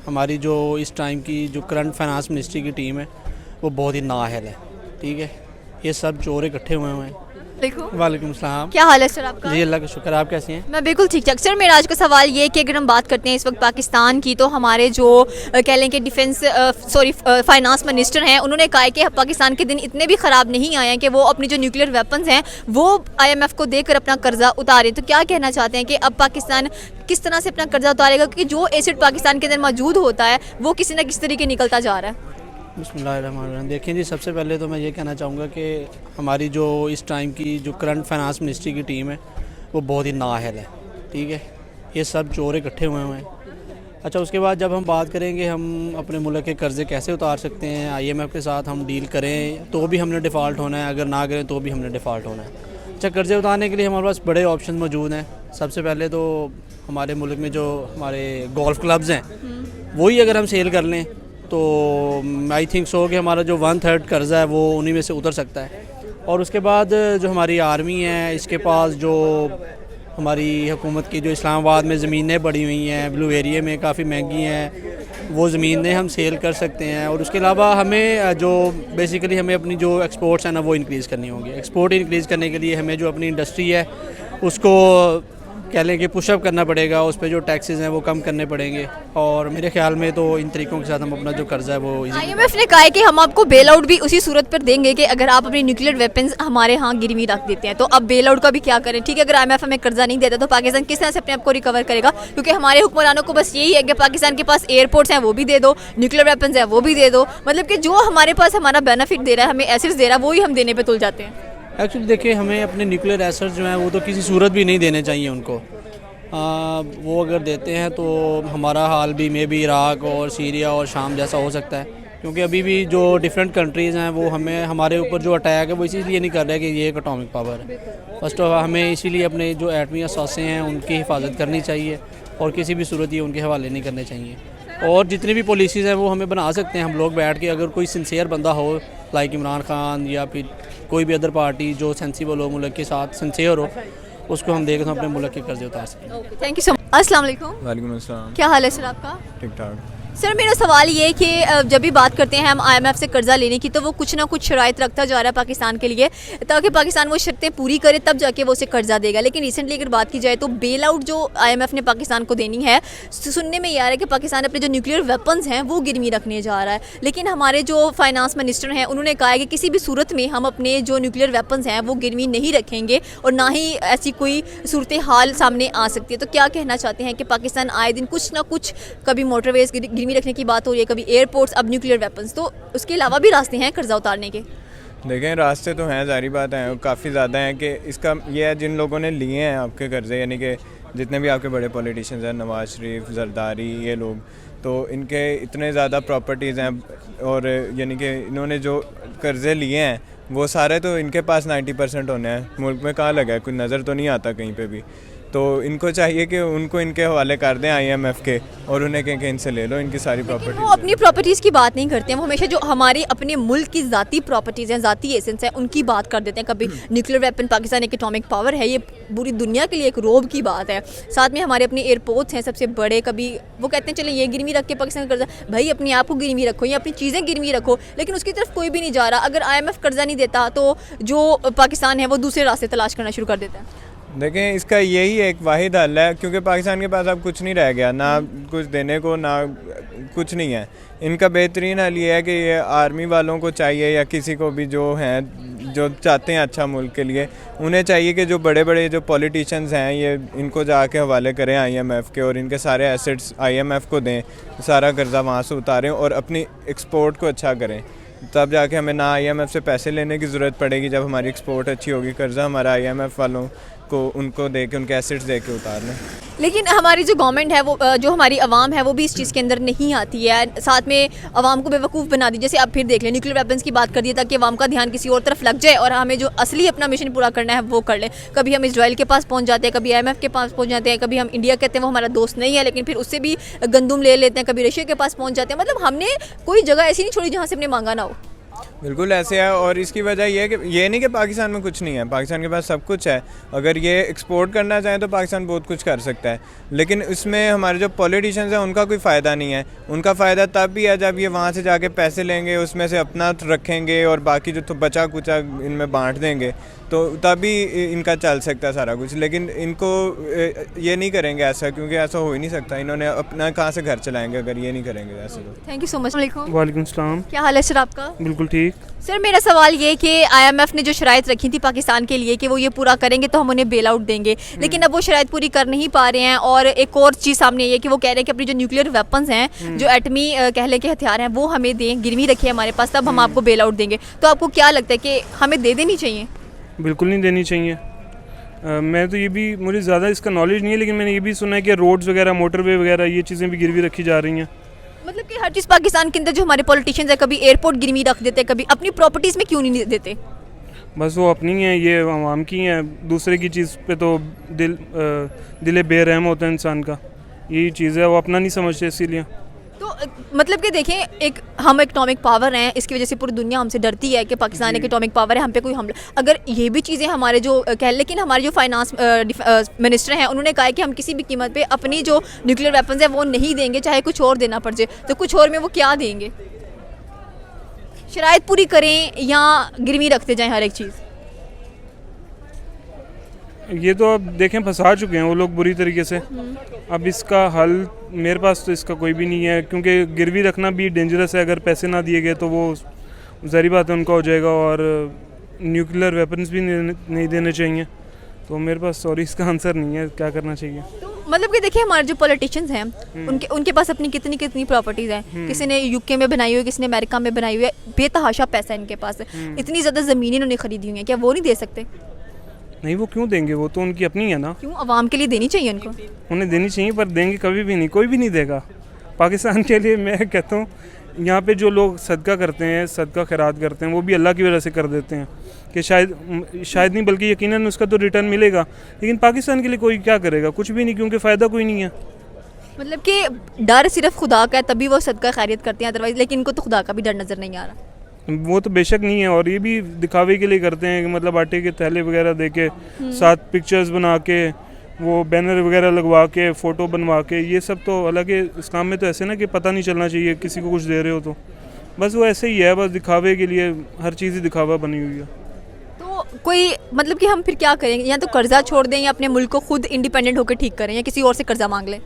हमारी जो इस टाइम की जो करंट फाइनेंस मिनिस्ट्री की टीम है वो बहुत ही नाअहल है। ठीक है, ये सब चोर इकट्ठे हुए हैं। देखो, वालेकुम सलाम। क्या हाल है सर आपका? जी अल्लाह का शुक्र, आप कैसी हैं? मैं बिल्कुल ठीक ठाक। सर मेरा आज का सवाल ये है कि अगर हम बात करते हैं इस वक्त पाकिस्तान की, तो हमारे जो कह लें कि फाइनेंस मिनिस्टर हैं, उन्होंने कहा है कि पाकिस्तान के दिन इतने भी ख़राब नहीं आए हैं कि वो अपनी जो न्यूक्लियर वेपन्स हैं वो IMF को देकर अपना कर्जा उतारे। तो क्या कहना चाहते हैं कि अब पाकिस्तान किस तरह से अपना कर्जा उतारेगा, क्योंकि जो एसिड पाकिस्तान के अंदर मौजूद होता है वो किसी न किसी तरीके निकलता जा रहा है? बिस्मिल्लाहिर्रहमानिर्रहीम। देखें जी, सबसे पहले तो मैं ये कहना चाहूँगा कि हमारी जो इस टाइम की जो करंट फाइनेंस मिनिस्ट्री की टीम है वो बहुत ही नाअहल है। ठीक है, ये सब चोर इकट्ठे हुए हैं। अच्छा, उसके बाद जब हम बात करेंगे हम अपने मुल्क के कर्ज़े कैसे उतार सकते हैं, IMF के साथ हम डील करें तो भी हमने डिफ़ॉल्ट होना है, अगर ना करें तो भी हमने डिफ़ॉल्ट होना है। अच्छा, कर्ज़े उतारने के लिए हमारे पास बड़े ऑप्शन मौजूद हैं। सबसे पहले तो हमारे मुल्क में जो हमारे गोल्फ़ क्लब्स हैं वही अगर हम सेल कर लें तो आई थिंक सो कि हमारा जो 1/3 कर्ज़ा है वो उन्हीं में से उतर सकता है। और उसके बाद जो हमारी आर्मी है, इसके पास जो हमारी हुकूमत की जो इस्लामाबाद में ज़मीनें पड़ी हुई हैं, ब्लू एरिया में काफ़ी महंगी हैं, वो ज़मीनें हम सेल कर सकते हैं। और उसके अलावा हमें जो बेसिकली हमें अपनी जो एक्सपोर्ट्स हैं ना वो इंक्रीज़ करनी होंगी। एक्सपोर्ट इंक्रीज़ करने के लिए हमें जो अपनी इंडस्ट्री है उसको कह लें कि पुशअप करना पड़ेगा, उस पर जो टैक्सेस हैं वो कम करने पड़ेंगे। और मेरे ख्याल में तो इन तरीक़ों के साथ हम अपना जो कर्जा है वो IMF ने कहा है कि हम आपको बेल आउट भी उसी सूरत पर देंगे कि अगर आप अपनी न्यूक्लियर वेपन्स हमारे यहाँ गिरवी रख देते हैं। तो अब बेल आउट का भी क्या करें? ठीक है, अगर IMF हमें कर्जा नहीं देता तो पाकिस्तान किस तरह से अपने आप को रिकवर करेगा? क्योंकि हमारे हुक्मरानों को बस यही है कि पाकिस्तान के पास एयरपोर्ट्स हैं वो भी दे दो, न्यूक्लियर वेपन्स हैं वो भी दे दो, मतलब कि जो हमारे पास हमारा बेनिफिट दे रहा है, हमें एसेट्स दे रहा है, वही हम देने पर तुल जाते हैं। एक्चुअली देखिए, हमें अपने न्यूक्लियर एसेट्स जो हैं वो तो किसी सूरत भी नहीं देने चाहिए उनको। वो अगर देते हैं तो हमारा हाल भी मे भी इराक़ और सीरिया और शाम जैसा हो सकता है, क्योंकि अभी भी जो डिफरेंट कंट्रीज़ हैं वो हमारे ऊपर जो अटैक है वो इसीलिए नहीं कर रहे कि ये एक एटॉमिक पावर है। फर्स्ट ऑफ हमें इसीलिए अपने जो एटमी असासे हैं उनकी हिफाजत करनी चाहिए और किसी भी सूरत ये उनके हवाले नहीं करने चाहिए। और जितनी भी पॉलिसीज़ हैं वो हमें बना सकते हैं हम लोग बैठ के, अगर कोई सिंसियर बंदा हो लाइक इमरान खान या फिर कोई भी अदर पार्टी जो सेंसिबल हो, मुल्क के साथ सिंसियर हो, उसको हम देखें तो अपने मुल्क के कर्जे उतार सकें। Thank you so much. अस्सलाम वालेकुम। वालेकुम अस्सलाम। क्या हाल है सर आपका? ठीक ठाक। सर मेरा सवाल ये है कि जब भी बात करते हैं हम IMF से कर्जा लेने की, तो वो कुछ ना कुछ शराइत रखता जा रहा है पाकिस्तान के लिए, ताकि पाकिस्तान वो शर्तें पूरी करे तब जाके वो उसे कर्जा देगा। लेकिन रिसेंटली अगर बात की जाए तो बेल आउट जो IMF ने पाकिस्तान को देनी है, सुनने में ये आ रहा है कि पाकिस्तान अपने जो न्यूक्लियर वेपन्स हैं वो गिरवी रखने जा रहा है। लेकिन हमारे जो फाइनेंस मिनिस्टर हैं उन्होंने कहा है कि किसी भी सूरत में हम अपने जो न्यूक्लियर वेपन्स हैं वो गिरवी नहीं रखेंगे और ना ही ऐसी कोई सूरत हाल सामने आ सकती है। तो क्या कहना चाहते हैं कि पाकिस्तान आए दिन कुछ ना कुछ, कभी मोटरवेज गिरवी रखने की बात हो रही है, कभी एयरपोर्ट्स, अब न्यूक्लियर वेपन्स, तो उसके अलावा भी रास्ते हैं कर्जा उतारने के? देखें, रास्ते तो हैं, जारी बात है, काफ़ी ज़्यादा हैं। कि इसका ये है, जिन लोगों ने लिए हैं आपके कर्ज़े, यानी कि जितने भी आपके बड़े पॉलिटिशियंस हैं, नवाज शरीफ, जरदारी, ये लोग, तो इनके इतने ज़्यादा प्रॉपर्टीज़ हैं और यानी कि इन्होंने जो कर्ज़े लिए हैं वो सारे तो इनके पास 90% होने हैं। मुल्क में कहाँ लगा है, कोई नज़र तो नहीं आता कहीं पे भी। तो इनको चाहिए कि उनको इनके हवाले कर दें IMF के और उन्हें कहें कि इनसे ले लो इनकी सारी प्रॉपर्टी। वो अपनी प्रॉपर्टीज़ की बात नहीं करते हैं, वो हमेशा जो हमारी अपने मुल्क की ज़ाती प्रॉपर्टीज़ हैं, ज़ाती एसेंस हैं, उनकी बात कर देते हैं। कभी न्यूक्लियर वेपन, पाकिस्तान एक एटॉमिक पावर है, ये पूरी दुनिया के लिए एक रोब की बात है। साथ में हमारे अपने एयरपोर्ट्स हैं सबसे बड़े, कभी वो कहते हैं चले ये गिरवी रख के पाकिस्तान का कर्जा, भाई अपने आप को गिरवी रखो या अपनी चीज़ें गिरवी रखो, लेकिन उसकी तरफ कोई भी नहीं जा रहा। अगर IMF कर्जा नहीं देता तो जो पाकिस्तान है वो दूसरे रास्ते तलाश करना शुरू कर देता है। देखें, इसका यही एक वाहिद हल है, क्योंकि पाकिस्तान के पास अब कुछ नहीं रह गया, ना कुछ देने को, ना कुछ नहीं है। इनका बेहतरीन हल ये है कि ये आर्मी वालों को चाहिए या किसी को भी जो हैं जो चाहते हैं अच्छा मुल्क के लिए, उन्हें चाहिए कि जो बड़े बड़े जो पॉलिटिशियंस हैं ये इनको जाके हवाले करें IMF के और इनके सारे एसेट्स IMF को दें, सारा कर्जा वहाँ से उतारें और अपनी एक्सपोर्ट को अच्छा करें। तब जाके हमें ना IMF से पैसे लेने की ज़रूरत पड़ेगी। जब हमारी एक्सपोर्ट अच्छी होगी, कर्जा हमारा IMF वालों को उनको दे के, उनके एसेट्स दे के उतार लें। लेकिन हमारी जो गवर्नमेंट है वो, जो हमारी आवाम है वो भी इस चीज़ के अंदर नहीं आती है, साथ में आवाम को बेवकूफ़ बना दी। जैसे आप फिर देख लें, न्यूक्लियर वेपन्स की बात कर दी ताकि आवाम का ध्यान किसी और तरफ लग जाए और हमें जो असली अपना मिशन पूरा करना है वो कर लें। कभी हम इजराइल के पास पहुंच जाते हैं, कभी IMF के पास पहुंच जाते हैं, कभी हम इंडिया कहते हैं वो हमारा दोस्त नहीं है लेकिन फिर उससे भी गंदुम ले लेते हैं, कभी रशिया के पास पहुँच जाते हैं। मतलब हमने कोई जगह ऐसी नहीं छोड़ी जहाँ से हमने मांगा ना हो। बिल्कुल ऐसे है। और इसकी वजह ये है कि ये नहीं कि पाकिस्तान में कुछ नहीं है, पाकिस्तान के पास सब कुछ है। अगर ये एक्सपोर्ट करना चाहे तो पाकिस्तान बहुत कुछ कर सकता है, लेकिन इसमें हमारे जो पॉलिटिशियंस हैं उनका कोई फ़ायदा नहीं है। उनका फ़ायदा तब भी है जब ये वहाँ से जाके पैसे लेंगे, उसमें से अपना रखेंगे और बाकी जो तो बचा कुचा इनमें बांट देंगे, तो तभी इनका चल सकता है सारा कुछ। लेकिन इनको ये नहीं करेंगे ऐसा, क्योंकि ऐसा हो ही नहीं सकता। इन्होंने अपना कहाँ से घर चलाएंगे अगर ये नहीं करेंगे ऐसे तो। Thank you so much. वालेकुम सलाम। क्या हाल है सर आपका? बिल्कुल ठीक। सर मेरा सवाल ये कि IMF ने जो शराइत रखी थी पाकिस्तान के लिए कि वो ये पूरा करेंगे तो हम उन्हें बेल आउट देंगे, लेकिन अब वो शराइत पूरी कर नहीं पा रहे हैं। और एक और चीज़ सामने ये है कि वो कह रहे हैं कि अपनी जो न्यूक्लियर वेपन्स हैं, जो एटमी कह लें कि हथियार हैं, वो हमें दें, गिरवी रखिए हमारे पास, तब हम आपको बेल आउट देंगे। तो आपको क्या लगता है कि हमें दे देनी चाहिए? बिल्कुल नहीं देनी चाहिए। मैं तो ये भी, मुझे ज़्यादा इसका नॉलेज नहीं है, लेकिन मैंने ये भी सुना है कि रोड्स वगैरह, मोटरवे वगैरह, ये चीज़ें भी गिरवी रखी जा रही हैं। मतलब कि हर चीज़ पाकिस्तान के अंदर जो हमारे पॉलिटिशियंस हैं, कभी एयरपोर्ट गिरवी रख देते, कभी अपनी प्रॉपर्टीज़ में क्यों नहीं देते? बस वो अपनी हैं, ये आवाम की हैं। दूसरे की चीज़ पे तो दिल बेरहम होता है इंसान का। यही चीज़ है, वो अपना नहीं समझते इसीलिए। तो मतलब कि देखें, एक हम इकनॉमिक पावर हैं, इसकी वजह से पूरी दुनिया हमसे डरती है कि पाकिस्तान एक इकनॉमिक पावर है, हम पे कोई हमला। अगर ये भी चीज़ें हमारे जो कह, लेकिन हमारे जो फाइनेंस मिनिस्टर हैं उन्होंने कहा है कि हम किसी भी कीमत पे अपनी जो न्यूक्लियर वेपन्स है वो नहीं देंगे, चाहे कुछ और देना पड़ जाए। तो कुछ और में वो क्या देंगे? शराइत पूरी करें या गिरवी रखते जाएं हर एक चीज़? ये तो अब देखें, फंसा चुके हैं वो लोग बुरी तरीके से। अब इसका हल मेरे पास तो इसका कोई भी नहीं है, क्योंकि गिरवी रखना भी डेंजरस है। अगर पैसे ना दिए गए तो वो ज़ाहिर बात है उनका हो जाएगा, और न्यूक्लियर वेपन्स भी नहीं देने चाहिए। तो मेरे पास सॉरी इसका आंसर नहीं है, क्या करना चाहिए। तो मतलब कि देखिए, हमारे जो पॉलिटिशियंस हैं उनके पास अपनी कितनी कितनी प्रॉपर्टीज़ हैं। किसी ने UK में बनाई हुई है, किसी ने अमेरिका में बनाई हुई है, बेतहाशा पैसा है इनके पास। इतनी ज़्यादा ज़मीनें इन्होंने खरीदी हुई हैं, क्या वो नहीं दे सकते? नहीं, वो क्यों देंगे, वो तो उनकी अपनी है ना। क्यों आवाम के लिए देनी चाहिए उनको? उन्हें देनी चाहिए, पर देंगे कभी भी नहीं, कोई भी नहीं देगा। पाकिस्तान के लिए मैं कहता हूँ, यहाँ पे जो लोग सदका करते हैं, सदका खैरात करते हैं, वो भी अल्लाह की वजह से कर देते हैं कि शायद नहीं बल्कि यकीनन उसका तो रिटर्न मिलेगा। लेकिन पाकिस्तान के लिए कोई क्या करेगा? कुछ भी नहीं, क्योंकि फ़ायदा कोई नहीं है। मतलब कि डर सिर्फ खुदा का है, तभी वो सदका खैरियत करते हैं, अदरवाइज लेकिन इनको तो खुदा का भी डर नज़र नहीं आ रहा। वो तो बेशक नहीं है, और ये भी दिखावे के लिए करते हैं कि मतलब आटे के थैले वगैरह दे के, साथ पिक्चर्स बना के, वो बैनर वगैरह लगवा के, फ़ोटो बनवा के, ये सब तो हालांकि इस्लाम में तो ऐसे ना कि पता नहीं चलना चाहिए किसी को कुछ दे रहे हो तो। बस वो ऐसे ही है, बस दिखावे के लिए हर चीज़ ही दिखावा बनी हुई है। तो कोई मतलब कि हम फिर क्या करेंगे? या तो कर्जा छोड़ दें, या अपने मुल्क को खुद इंडिपेंडेंट होकर ठीक करें, या किसी और से कर्जा मांग लें?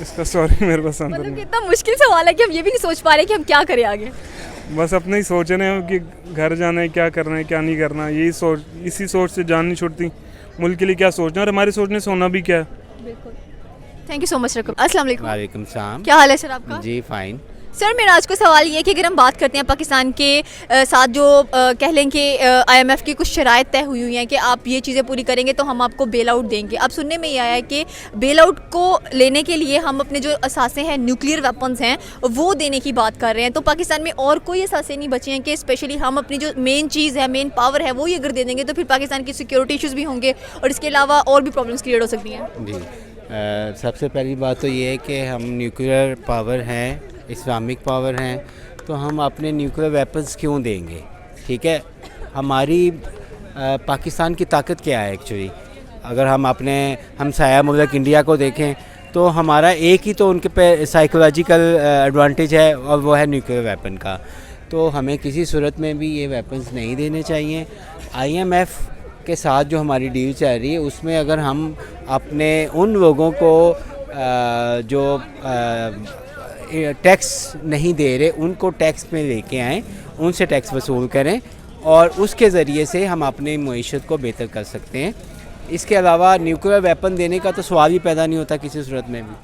इसका सॉरी मेरे पास आंसर मतलब नहीं। कि इतना मुश्किल सवाल है कि हम ये भी नहीं सोच पा रहे कि हम क्या करें आगे। बस अपने ही सोच रहे हैं कि घर जाना है, क्या करना है, क्या नहीं करना। यही सोच, इसी सोच से जान नहीं छूटती। मुल्क के लिए क्या सोचना है, और हमारे सोचने से होना भी क्या है। बिल्कुल। थैंक यू सो मच रकम। अस्सलाम वालेकुम। वालेकुम सलाम। क्या हाल है सर आपका? जी फाइन। सर मेरा आज का सवाल ये है कि अगर हम बात करते हैं पाकिस्तान के साथ जो कह लें कि IMF की कुछ शराइत तय हुई हैं कि आप ये चीज़ें पूरी करेंगे तो हम आपको बेल आउट देंगे। अब सुनने में ये आया है कि बेल आउट को लेने के लिए हम अपने जो असासे हैं, न्यूक्लियर वेपन्स हैं, वो देने की बात कर रहे हैं। तो पाकिस्तान में और कोई असासे नहीं बचे हैं कि स्पेशली हम अपनी जो मेन चीज़ है, मेन पावर है, वो ही अगर दे देंगे तो फिर पाकिस्तान की सिक्योरिटी इशूज़ भी होंगे, और इसके अलावा और भी प्रॉब्लम्स क्रिएट हो सकती हैं। जी सबसे पहली बात तो ये है कि हम न्यूक्लियर पावर हैं, इस्लामिक पावर हैं, तो हम अपने न्यूक्लियर वेपन्स क्यों देंगे? ठीक है, हमारी पाकिस्तान की ताकत क्या है एक्चुअली? अगर हम अपने हमसाया मुल्क इंडिया को देखें तो हमारा एक ही तो उनके पे साइकोलॉजिकल एडवांटेज है, और वो है न्यूक्लियर वेपन का। तो हमें किसी सूरत में भी ये वेपन्स नहीं देने चाहिए। IMF के साथ जो हमारी डील चल रही है, उसमें अगर हम अपने उन लोगों को जो टैक्स नहीं दे रहे, उनको टैक्स में लेके आएँ, उनसे टैक्स वसूल करें, और उसके ज़रिए से हम अपनी मईशत को बेहतर कर सकते हैं। इसके अलावा न्यूक्लियर वेपन देने का तो सवाल ही पैदा नहीं होता किसी सूरत में भी।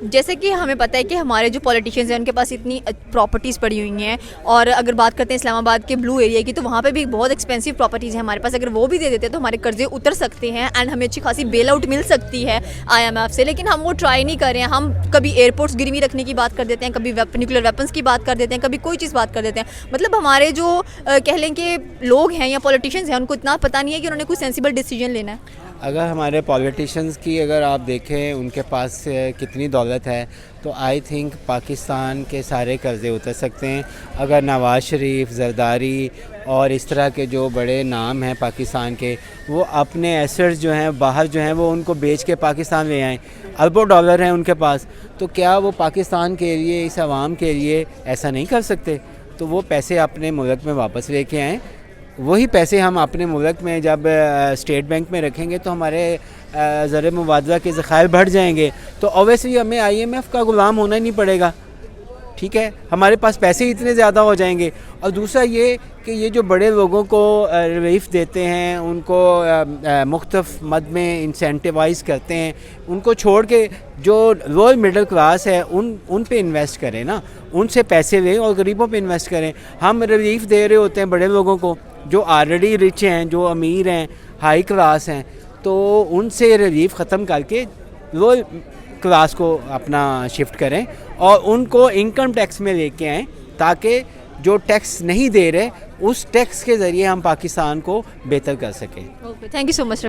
जैसे कि हमें पता है कि हमारे जो पॉलिटिशियंस हैं उनके पास इतनी प्रॉपर्टीज़ पड़ी हुई हैं, और अगर बात करते हैं इस्लामाबाद के ब्लू एरिया की, तो वहाँ पे भी बहुत एक्सपेंसिव प्रॉपर्टीज़ हैं हमारे पास। अगर वो भी दे देते तो हमारे कर्जे उतर सकते हैं, एंड हमें अच्छी खासी बेल आउट मिल सकती है IMF से। लेकिन हम वो ट्राई नहीं कर रहे हैं। हम कभी एयरपोर्ट्स गिरवी रखने की बात कर देते हैं, कभी न्यूक्लियर वेपन्स की बात कर देते हैं, कभी कोई चीज़ बात कर देते हैं। मतलब हमारे जो कह लें कि लोग हैं या पॉलिटिशियंस हैं, उनको इतना पता नहीं है कि उन्होंने कोई सेंसिबल डिसीजन लेना है। अगर हमारे पॉलिटिशियंस की अगर आप देखें उनके पास कितनी दौलत है, तो आई थिंक पाकिस्तान के सारे कर्ज़े उतर सकते हैं अगर नवाज़ शरीफ, जरदारी और इस तरह के जो बड़े नाम हैं पाकिस्तान के, वो अपने एसेट्स जो हैं बाहर जो हैं वो उनको बेच के पाकिस्तान ले आएँ। अरबों डॉलर हैं उनके पास, तो क्या वो पाकिस्तान के लिए, इस आवाम के लिए ऐसा नहीं कर सकते? तो वो पैसे अपने मुल्क में वापस लेके आएँ। वही पैसे हम अपने मुल्क में जब स्टेट बैंक में रखेंगे तो हमारे ज़र मुबादला के ज़खायर बढ़ जाएंगे, तो ऑब्वियसली हमें IMF का ग़ुलाम होना ही नहीं पड़ेगा। ठीक है, हमारे पास पैसे इतने ज़्यादा हो जाएंगे। और दूसरा ये कि ये जो बड़े लोगों को रिलीफ देते हैं, उनको मुख्तफ मद में इंसेंटिवाइज़ करते हैं, उनको छोड़ के जो लोअर मिडिल क्लास है उन पे इन्वेस्ट करें ना, उनसे पैसे लें और गरीबों पे इन्वेस्ट करें। हम रिलीफ दे रहे होते हैं बड़े लोगों को जो ऑलरेडी रिच हैं, जो अमीर हैं, हाई क्लास हैं, तो उनसे रिलीफ ख़त्म करके लोअर क्लास को अपना शिफ्ट करें और उनको इनकम टैक्स में लेके आएँ, ताकि जो टैक्स नहीं दे रहे उस टैक्स के ज़रिए हम पाकिस्तान को बेहतर कर सकें। Okay, thank you so much.